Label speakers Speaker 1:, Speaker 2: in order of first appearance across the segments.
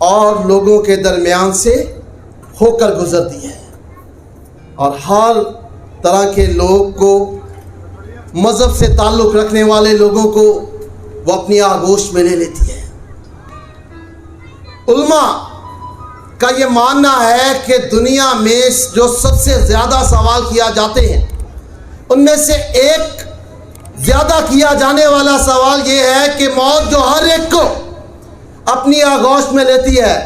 Speaker 1: اور لوگوں کے درمیان سے ہو کر گزرتی ہے اور ہر طرح کے لوگ کو، مذہب سے تعلق رکھنے والے لوگوں کو وہ اپنی آغوش میں لے لیتی ہے۔ علماء کا یہ ماننا ہے کہ دنیا میں جو سب سے زیادہ سوال کیا جاتے ہیں ان میں سے ایک زیادہ کیا جانے والا سوال یہ ہے کہ موت جو ہر ایک کو اپنی آغوش میں لیتی ہے،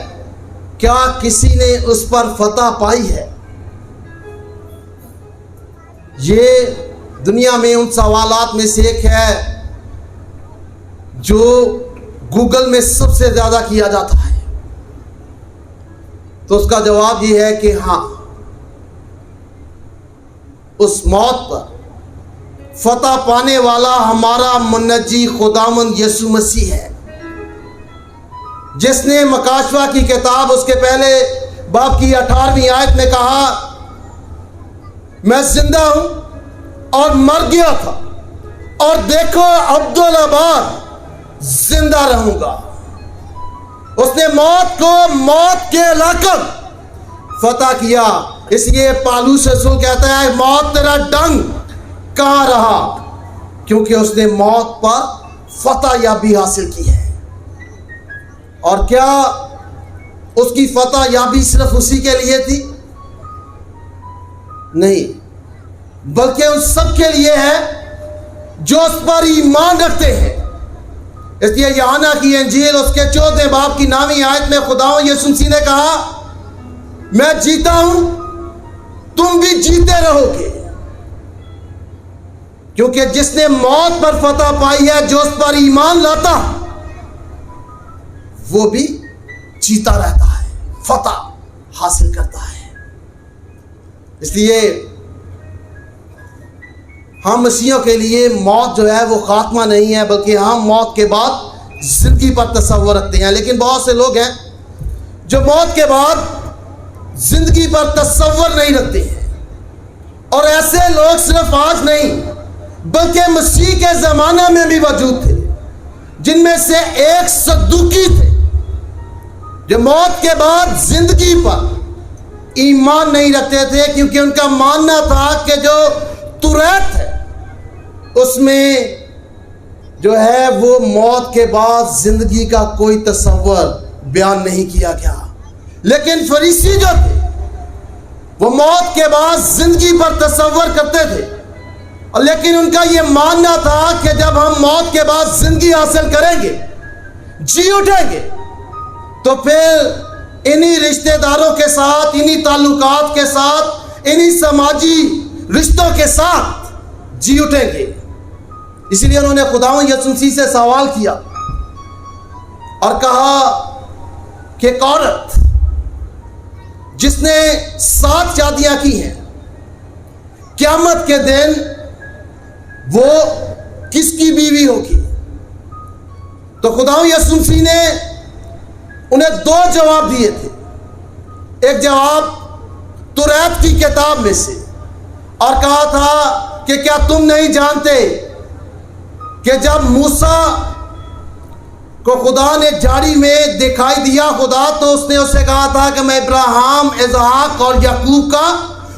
Speaker 1: کیا کسی نے اس پر فتح پائی ہے؟ یہ دنیا میں ان سوالات میں سے ایک ہے جو گوگل میں سب سے زیادہ کیا جاتا ہے۔ تو اس کا جواب یہ ہے کہ ہاں، اس موت پر فتح پانے والا ہمارا منجی خداوند یسوع مسیح ہے، جس نے مکاشفہ کی کتاب اس کے پہلے باب کی 18ویں آیت میں کہا، میں زندہ ہوں اور مر گیا تھا اور دیکھو عبدالآباد زندہ رہوں گا۔ اس نے موت کو موت کے لقب فتح کیا۔ اس لیے پالوس رسول کہتا ہے، موت تیرا ڈنگ کہاں رہا، کیونکہ اس نے موت پر فتح یابی حاصل کی ہے۔ اور کیا اس کی فتح یابی صرف اسی کے لیے تھی؟ نہیں، بلکہ ان سب کے لیے ہے جو اس پر ایمان رکھتے ہیں۔ اس لیے یوحنا کی انجیل اس کے 14 باب کی 9ویں آیت میں خداوند یسوع مسیح نے کہا، میں جیتا ہوں، تم بھی جیتے رہو گے، کیونکہ جس نے موت پر فتح پائی ہے، جو اس پر ایمان لاتا وہ بھی جیتا رہتا ہے، فتح حاصل کرتا ہے۔ اس لیے ہم مسیحیوں کے لیے موت جو ہے وہ خاتمہ نہیں ہے، بلکہ ہم موت کے بعد زندگی پر تصور رکھتے ہیں۔ لیکن بہت سے لوگ ہیں جو موت کے بعد زندگی پر تصور نہیں رکھتے ہیں، اور ایسے لوگ صرف آج نہیں بلکہ مسیح کے زمانہ میں بھی موجود تھے، جن میں سے ایک صدوقی تھے جو موت کے بعد زندگی پر ایمان نہیں رکھتے تھے، کیونکہ ان کا ماننا تھا کہ جو توریت ہے اس میں جو ہے وہ موت کے بعد زندگی کا کوئی تصور بیان نہیں کیا گیا۔ لیکن فریسی جو تھے وہ موت کے بعد زندگی پر تصور کرتے تھے، لیکن ان کا یہ ماننا تھا کہ جب ہم موت کے بعد زندگی حاصل کریں گے، جی اٹھیں گے، تو پھر انہی رشتہ داروں کے ساتھ، انہی تعلقات کے ساتھ، انہی سماجی رشتوں کے ساتھ جی اٹھیں گے۔ اسی لیے انہوں نے خداوند یسوع مسیح سے سوال کیا اور کہا کہ ایک عورت جس نے 7 شادیاں کی ہیں، قیامت کے دن وہ کس کی بیوی ہوگی؟ تو خداوند یسوع مسیح نے انہیں 2 جواب دیے تھے۔ ایک جواب توریت کی کتاب میں سے، اور کہا تھا کہ کیا تم نہیں جانتے کہ جب موسیٰ کو خدا نے جھاڑی میں دکھائی دیا خدا، تو اس نے اسے کہا تھا کہ میں ابراہیم، اسحاق اور یعقوب کا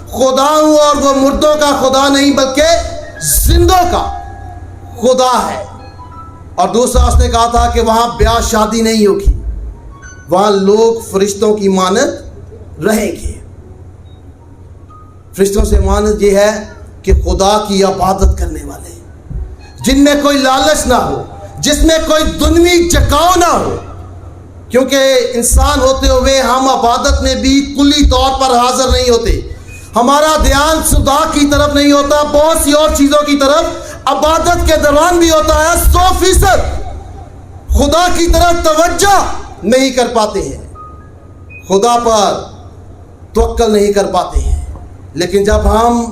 Speaker 1: خدا ہوں، اور وہ مردوں کا خدا نہیں بلکہ زندوں کا خدا ہے۔ اور دوسرا اس نے کہا تھا کہ وہاں بیاہ شادی نہیں ہوگی، وہاں لوگ فرشتوں کی مانند رہیں گے۔ فرشتوں سے مانند یہ ہے کہ خدا کی عبادت کرنے والے، جن میں کوئی لالچ نہ ہو، جس میں کوئی دنوی چکاؤ نہ ہو، کیونکہ انسان ہوتے ہوئے ہم عبادت میں بھی کلی طور پر حاضر نہیں ہوتے۔ ہمارا دھیان خدا کی طرف نہیں ہوتا، بہت سی اور چیزوں کی طرف عبادت کے دوران بھی ہوتا ہے۔ 100% خدا کی طرف توجہ نہیں کر پاتے ہیں، خدا پر توکل نہیں کر پاتے ہیں۔ لیکن جب ہم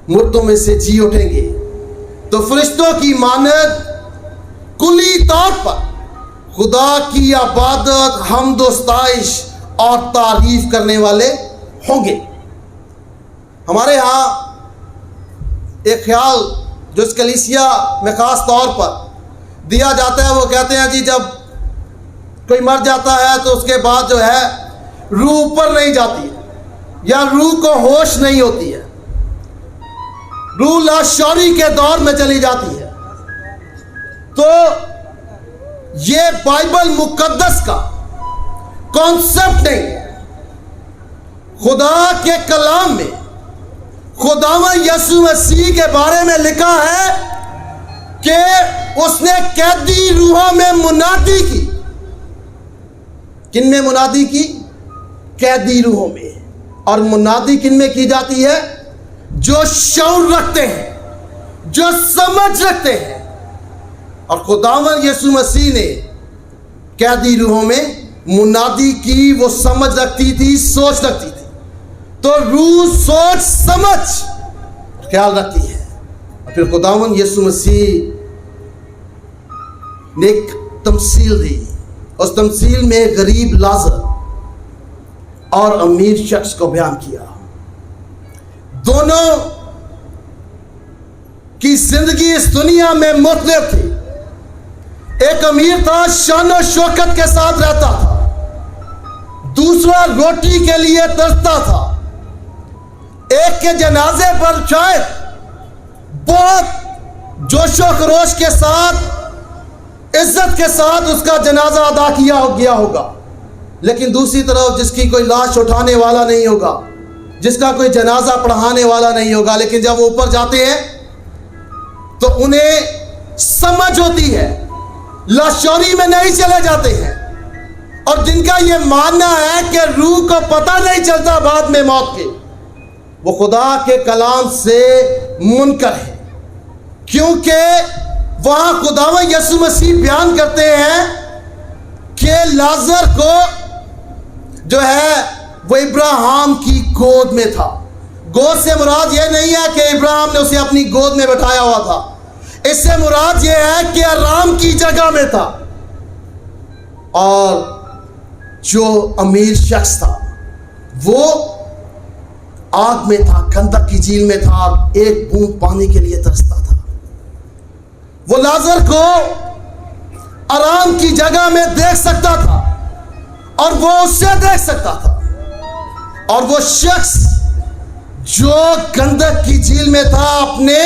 Speaker 1: مردوں میں سے جی اٹھیں گے تو فرشتوں کی مانند کلی طور پر خدا کی عبادت، حمد و ستائش اور تعریف کرنے والے ہوں گے۔ ہمارے ہاں ایک خیال جو اس کلیسیا میں خاص طور پر دیا جاتا ہے، وہ کہتے ہیں جی جب کوئی مر جاتا ہے تو اس کے بعد جو ہے روح اوپر نہیں جاتی ہے یا روح کو ہوش نہیں ہوتی ہے، روح لاشعوری کے دور میں چلی جاتی ہے۔ تو یہ بائبل مقدس کا کانسیپٹ نہیں ہے۔ خدا کے کلام میں خداوند یسوع مسیح کے بارے میں لکھا ہے کہ اس نے قیدی روحوں میں منادی کی۔ کن میں منادی کی؟ قیدی روحوں میں۔ اور منادی کن میں کی جاتی ہے؟ جو شعور رکھتے ہیں، جو سمجھ رکھتے ہیں۔ اور خداوند یسوع مسیح نے قیدی روحوں میں منادی کی، وہ سمجھ رکھتی تھی، سوچ رکھتی تھی۔ تو روح سوچ سمجھ خیال رکھتی ہے۔ اور پھر خداوند یسوع مسیح نے ایک تمثیل دی، اس تمثیل میں غریب لازر اور امیر شخص کو بیان کیا۔ دونوں کی زندگی اس دنیا میں مختلف تھی۔ ایک امیر تھا، شان و شوکت کے ساتھ رہتا تھا، دوسرا روٹی کے لیے ترستا تھا۔ ایک کے جنازے پر شاید بہت جوش و خروش کے ساتھ، عزت کے ساتھ اس کا جنازہ ادا کیا گیا ہوگا، لیکن دوسری طرف جس کی کوئی لاش اٹھانے والا نہیں ہوگا، جس کا کوئی جنازہ پڑھانے والا نہیں ہوگا، لیکن جب وہ اوپر جاتے ہیں تو انہیں سمجھ ہوتی ہے، لاشعوری میں نہیں چلے جاتے ہیں۔ اور جن کا یہ ماننا ہے کہ روح کو پتہ نہیں چلتا بعد میں موت کے، وہ خدا کے کلام سے منکر ہے، کیونکہ وہاں خداوند یسوع مسیح بیان کرتے ہیں کہ لازر کو جو ہے وہ ابراہیم کی گود میں تھا۔ گود سے مراد یہ نہیں ہے کہ ابراہیم نے اسے اپنی گود میں بٹھایا ہوا تھا، اس سے مراد یہ ہے کہ آرام کی جگہ میں تھا۔ اور جو امیر شخص تھا وہ آگ میں تھا، خندق کی جھیل میں تھا، اور ایک بوند پانی کے لیے ترستا تھا۔ وہ لازر کو آرام کی جگہ میں دیکھ سکتا تھا اور وہ اسے دیکھ سکتا تھا، اور وہ شخص جو خندق کی جھیل میں تھا اپنے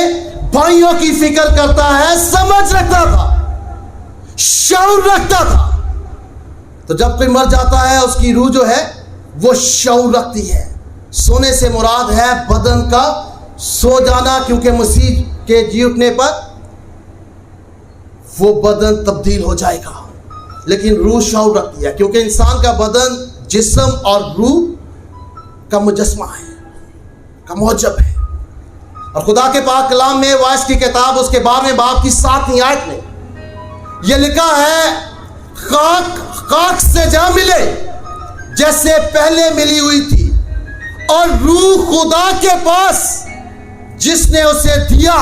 Speaker 1: بھائیوں کی فکر کرتا ہے، سمجھ رکھتا تھا، شعور رکھتا تھا۔ تو جب کوئی مر جاتا ہے اس کی روح جو ہے وہ شعور رکھتی ہے۔ سونے سے مراد ہے بدن کا سو جانا، کیونکہ مسیح کے جی اٹھنے پر وہ بدن تبدیل ہو جائے گا، لیکن روح شعور رکھتی ہے، کیونکہ انسان کا بدن جسم اور روح کا مجسمہ ہے، کا موجب ہے۔ اور خدا کے پاک کلام میں وائس کی کتاب اس کے 12ویں باب کی 7ویں آیت میں یہ لکھا ہے، خاک سے جا ملے جیسے پہلے ملی ہوئی تھی، اور روح خدا کے پاس جس نے اسے دیا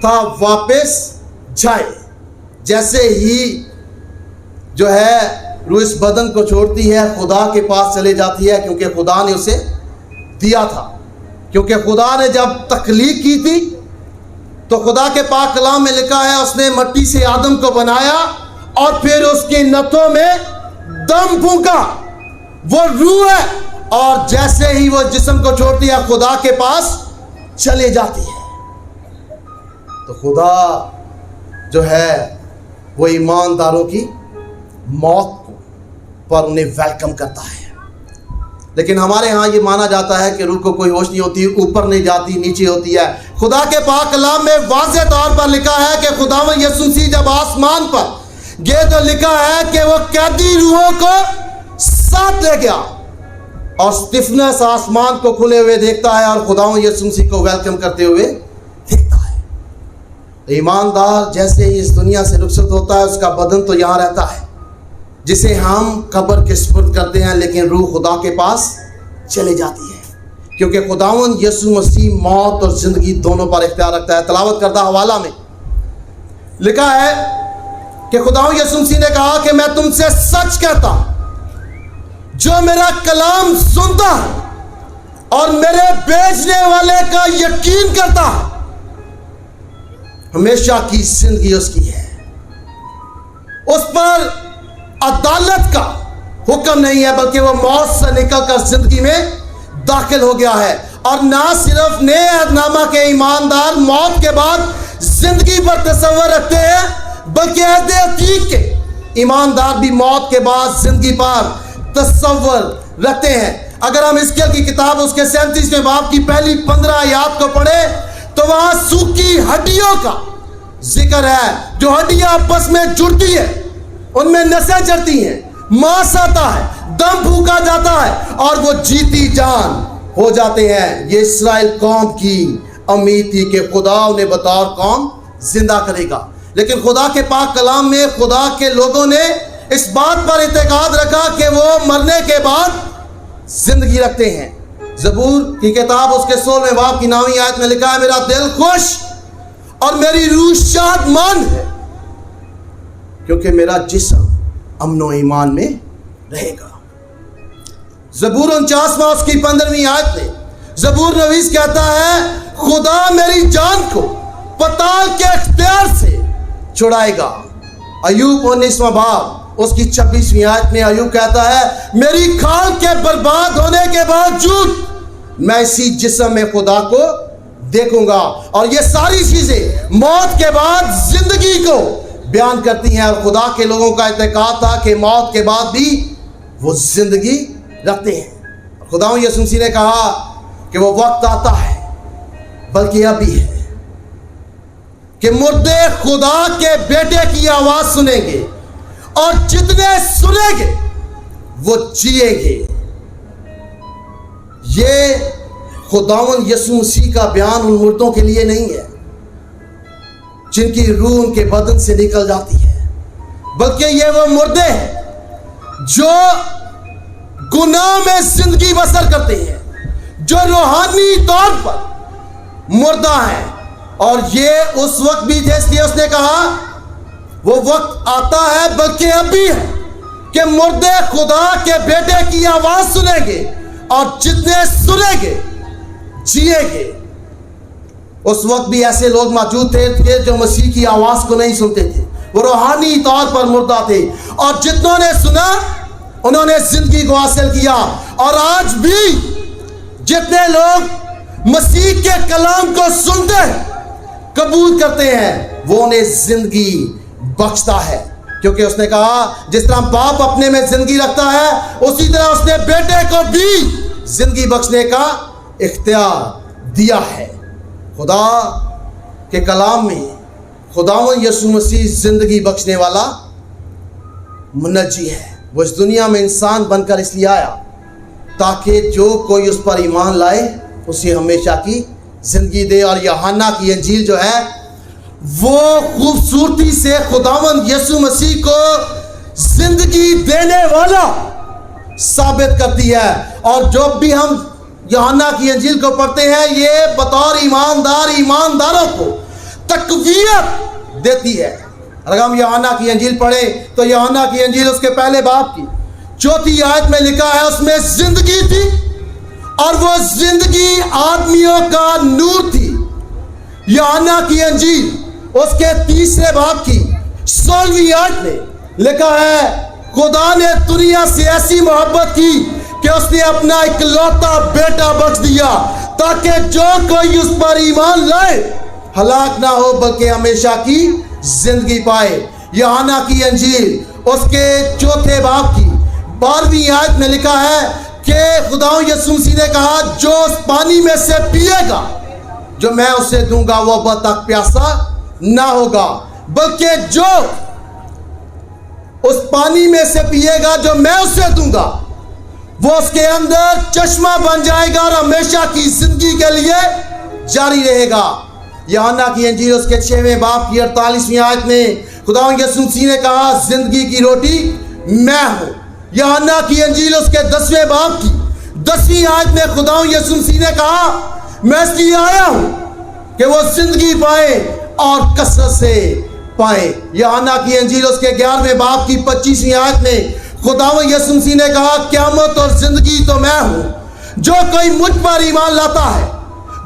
Speaker 1: تھا واپس جائے۔ جیسے ہی جو ہے روح اس بدن کو چھوڑتی ہے، خدا کے پاس چلے جاتی ہے، کیونکہ خدا نے اسے دیا تھا۔ کیونکہ خدا نے جب تخلیق کی تھی تو خدا کے پاک کلام میں لکھا ہے اس نے مٹی سے آدم کو بنایا اور پھر اس کی نتوں میں دم پھونکا، وہ روح ہے، اور جیسے ہی وہ جسم کو چھوڑتی ہے خدا کے پاس چلے جاتی ہے۔ تو خدا جو ہے وہ ایمانداروں کی موت پر انہیں ویلکم کرتا ہے، لیکن ہمارے ہاں یہ مانا جاتا ہے کہ روح کو کوئی ہوش نہیں ہوتی، اوپر نہیں جاتی، نیچے ہوتی ہے۔ خدا کے پاک کلام میں واضح طور پر لکھا ہے کہ خداوند یسوع مسیح جب آسمان پر گئے تو لکھا ہے کہ وہ قیدی روحوں کو ساتھ لے گیا، اور سٹیفنس آسمان کو کھلے ہوئے دیکھتا ہے اور خداوند یسوع مسیح کو ویلکم کرتے ہوئے دیکھتا ہے۔ ایماندار جیسے ہی اس دنیا سے رخصت ہوتا ہے، اس کا بدن تو یہاں رہتا ہے جسے ہم قبر کے سپرد کرتے ہیں، لیکن روح خدا کے پاس چلی جاتی ہے، کیونکہ خداوند یسوع مسیح موت اور زندگی دونوں پر اختیار رکھتا ہے۔ تلاوت کردہ حوالہ میں لکھا ہے کہ خداوند یسوع مسیح نے کہا کہ میں تم سے سچ کہتا ہوں، جو میرا کلام سنتا ہے اور میرے بھیجنے والے کا یقین کرتا ہے، ہمیشہ کی زندگی اس کی ہے۔ اس پر عدالت کا حکم نہیں ہے، بلکہ وہ موت سے نکل کر زندگی میں داخل ہو گیا ہے۔ اور نہ صرف نئے عہد نامہ کے ایماندار موت کے بعد زندگی پر تصور رکھتے ہیں، بلکہ عہد عتیق کے ایماندار بھی موت کے بعد زندگی پر تصور رکھتے ہیں۔ اگر ہم حزقیل کی کتاب اس کے 37ویں باب کی پہلی 15 آیات کو پڑھیں تو وہاں سوکھی ہڈیوں کا ذکر ہے، جو ہڈیاں آپس میں جڑتی ہیں، ان میں نسیں چڑھتی ہیں، ماس آتا ہے، دم پھونکا جاتا ہے اور وہ جیتی جان ہو جاتے ہیں۔ یہ اسرائیل قوم کی امید تھی کہ خدا انہیں بطور قوم زندہ کرے گا، لیکن خدا کے پاک کلام میں خدا کے لوگوں نے اس بات پر اعتقاد رکھا کہ وہ مرنے کے بعد زندگی رکھتے ہیں۔ زبور کی کتاب اس کے 16ویں باب کی 9ویں آیت میں لکھا ہے، میرا دل خوش اور میری روح شادمان ہے، کیونکہ میرا جسم امن و ایمان میں رہے گا۔ زبور 49 اس کی 15ویں آیت میں زبور نویس کہتا ہے، خدا میری جان کو پتال کے اختیار سے چھڑائے گا۔ ایوب 19واں باب اس کی 26ویں آیت میں ایوب کہتا ہے، میری کھال کے برباد ہونے کے باوجود میں اسی جسم میں خدا کو دیکھوں گا۔ اور یہ ساری چیزیں موت کے بعد زندگی کو بیان کرتی ہیں، اور خدا کے لوگوں کا اعتقاد تھا کہ موت کے بعد بھی وہ زندگی رکھتے ہیں۔ خداوند یسوع مسیح نے کہا کہ وہ وقت آتا ہے، بلکہ ابھی ہے، کہ مردے خدا کے بیٹے کی آواز سنیں گے، اور جتنے سنیں گے وہ جیئیں گے۔ یہ خداوند یسوع مسیح کا بیان ان مردوں کے لیے نہیں ہے جن کی روح ان کے بدن سے نکل جاتی ہے، بلکہ یہ وہ مردے ہیں جو گناہ میں زندگی بسر کرتے ہیں، جو روحانی طور پر مردہ ہیں۔ اور یہ اس وقت بھی تھے، اس لیے اس نے کہا وہ وقت آتا ہے، بلکہ ابھی ہے، کہ مردے خدا کے بیٹے کی آواز سنیں گے، اور جتنے سنیں گے جیئیں گے۔ اس وقت بھی ایسے لوگ موجود تھے جو مسیح کی آواز کو نہیں سنتے تھے، وہ روحانی طور پر مردہ تھے، اور جتنوں نے سنا انہوں نے زندگی کو حاصل کیا۔ اور آج بھی جتنے لوگ مسیح کے کلام کو سنتے ہیں، قبول کرتے ہیں، وہ انہیں زندگی بخشتا ہے، کیونکہ اس نے کہا جس طرح باپ اپنے میں زندگی رکھتا ہے، اسی طرح اس نے بیٹے کو بھی زندگی بخشنے کا اختیار دیا ہے۔ خدا کے کلام میں خداوند یسوع مسیح زندگی بخشنے والا منجی ہے۔ وہ اس دنیا میں انسان بن کر اس لیے آیا تاکہ جو کوئی اس پر ایمان لائے اسے ہمیشہ کی زندگی دے۔ اور یوحنا کی انجیل جو ہے وہ خوبصورتی سے خداوند یسوع مسیح کو زندگی دینے والا ثابت کرتی ہے۔ اور جو بھی ہم یوحنا کی انجیل کو پڑھتے ہیں، یہ بطور ایمانداروں کو تقویت دیتی ہے۔ اگر ہم یوحنا کی انجیل پڑھیں تو یوحنا کی انجیل اس کے پہلے باب کی 4 آیت میں لکھا ہے، اس میں زندگی تھی اور وہ زندگی آدمیوں کا نور تھی۔ یوحنا کی انجیل اس کے 3 باب کی 16ویں آیت میں لکھا ہے، خدا نے دنیا سے ایسی محبت کی کہ اس نے اپنا اکلوتا بیٹا بخش دیا تاکہ جو کوئی اس پر ایمان لائے ہلاک نہ ہو بلکہ ہمیشہ کی زندگی پائے۔ یوحنا کی انجیل اس کے 4 باب کی 12ویں آیت میں لکھا ہے کہ خداوند یسوع مسیح نے کہا، جو اس پانی میں سے پیے گا جو میں اسے دوں گا وہ اب تک پیاسا نہ ہوگا، بلکہ جو اس پانی میں سے پیے گا جو میں اسے دوں گا وہ اس کے اندر چشمہ بن جائے گا اور ہمیشہ کی زندگی کے لیے جاری رہے گا۔ یوحنا کی انجیل اس کے 6 باب کی 48ویں آیت میں خداوند یسوع مسیح نے کہا، زندگی کی روٹی میں ہوں۔ یوحنا کی انجیل اس کے 10 باب کی 10ویں آیت میں خداوند یسوع مسیح نے کہا، میں اس لیے آیا ہوں کہ وہ زندگی پائے اور کثرت سے پائے۔ یوحنا کی انجیل اس کے 11 باب کی 25ویں آیت میں خداوند یسوع مسیح نے کہا، قیامت اور زندگی تو میں ہوں، جو کوئی مجھ پر ایمان لاتا ہے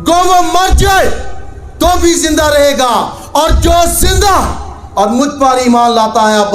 Speaker 1: گو وہ مر جائے تو بھی زندہ رہے گا، اور جو زندہ اور مجھ پر ایمان لاتا ہے اب